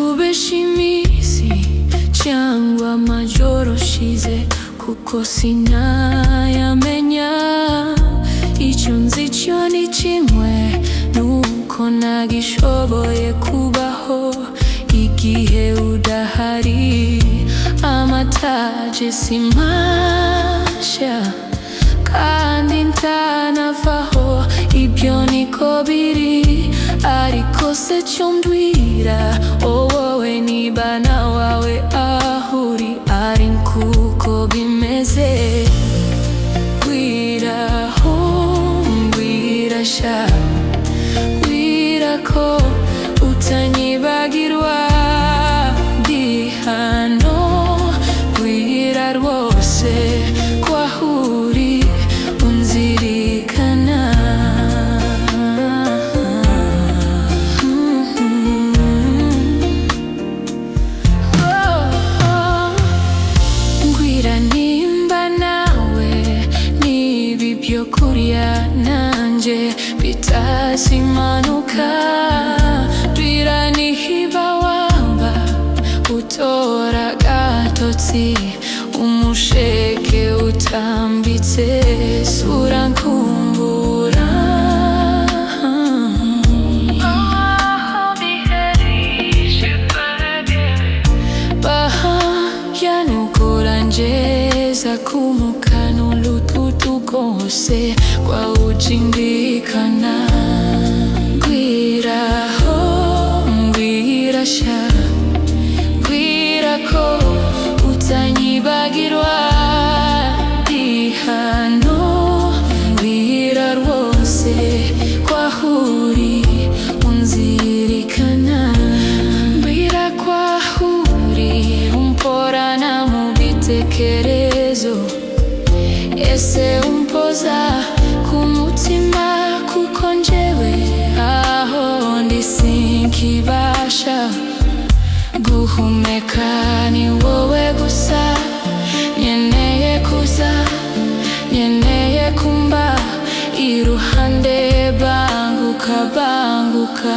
kubesha iminsi cyangwa amajoro ashize, kuko sinayamenya. Icyo nzi cyo ni kimwe, nuko nagishoboye kubaho igihe udahari. Amataje si mashya kandi ntanavaho, ibyo niko biri. Ariko se cyo mbwira, wowe niba nawe aho uri ari kuko bimeze. Mbwira ho, mbwira sha, mbwira ko utanyibagirwa ndi hano. Mbwira rwose ko aho uri unzirikana. Mbwira nimba nawe niba ibyo kurya nanjye bitazimanuka. Mbwira niba waba utora agatotsi, umusheke utambitse, sura nkumbura. Yanukura njeza kumukano lututu kose kwa ujindikana. Mbwira ho, mbwira sha, mbwira ko utanyibagirwa ndi hano. Mbwira rwose ko aho uri unzirikana. Mbwira ko aho uri umporana mu bitekerezo. Ese umpoza ku mutima, kuko njyewe aho ndi sinkibasha guhumeka. Ni wowe gusa nkeneye kuza, nkeneye kumba iruhande. Banguka banguka.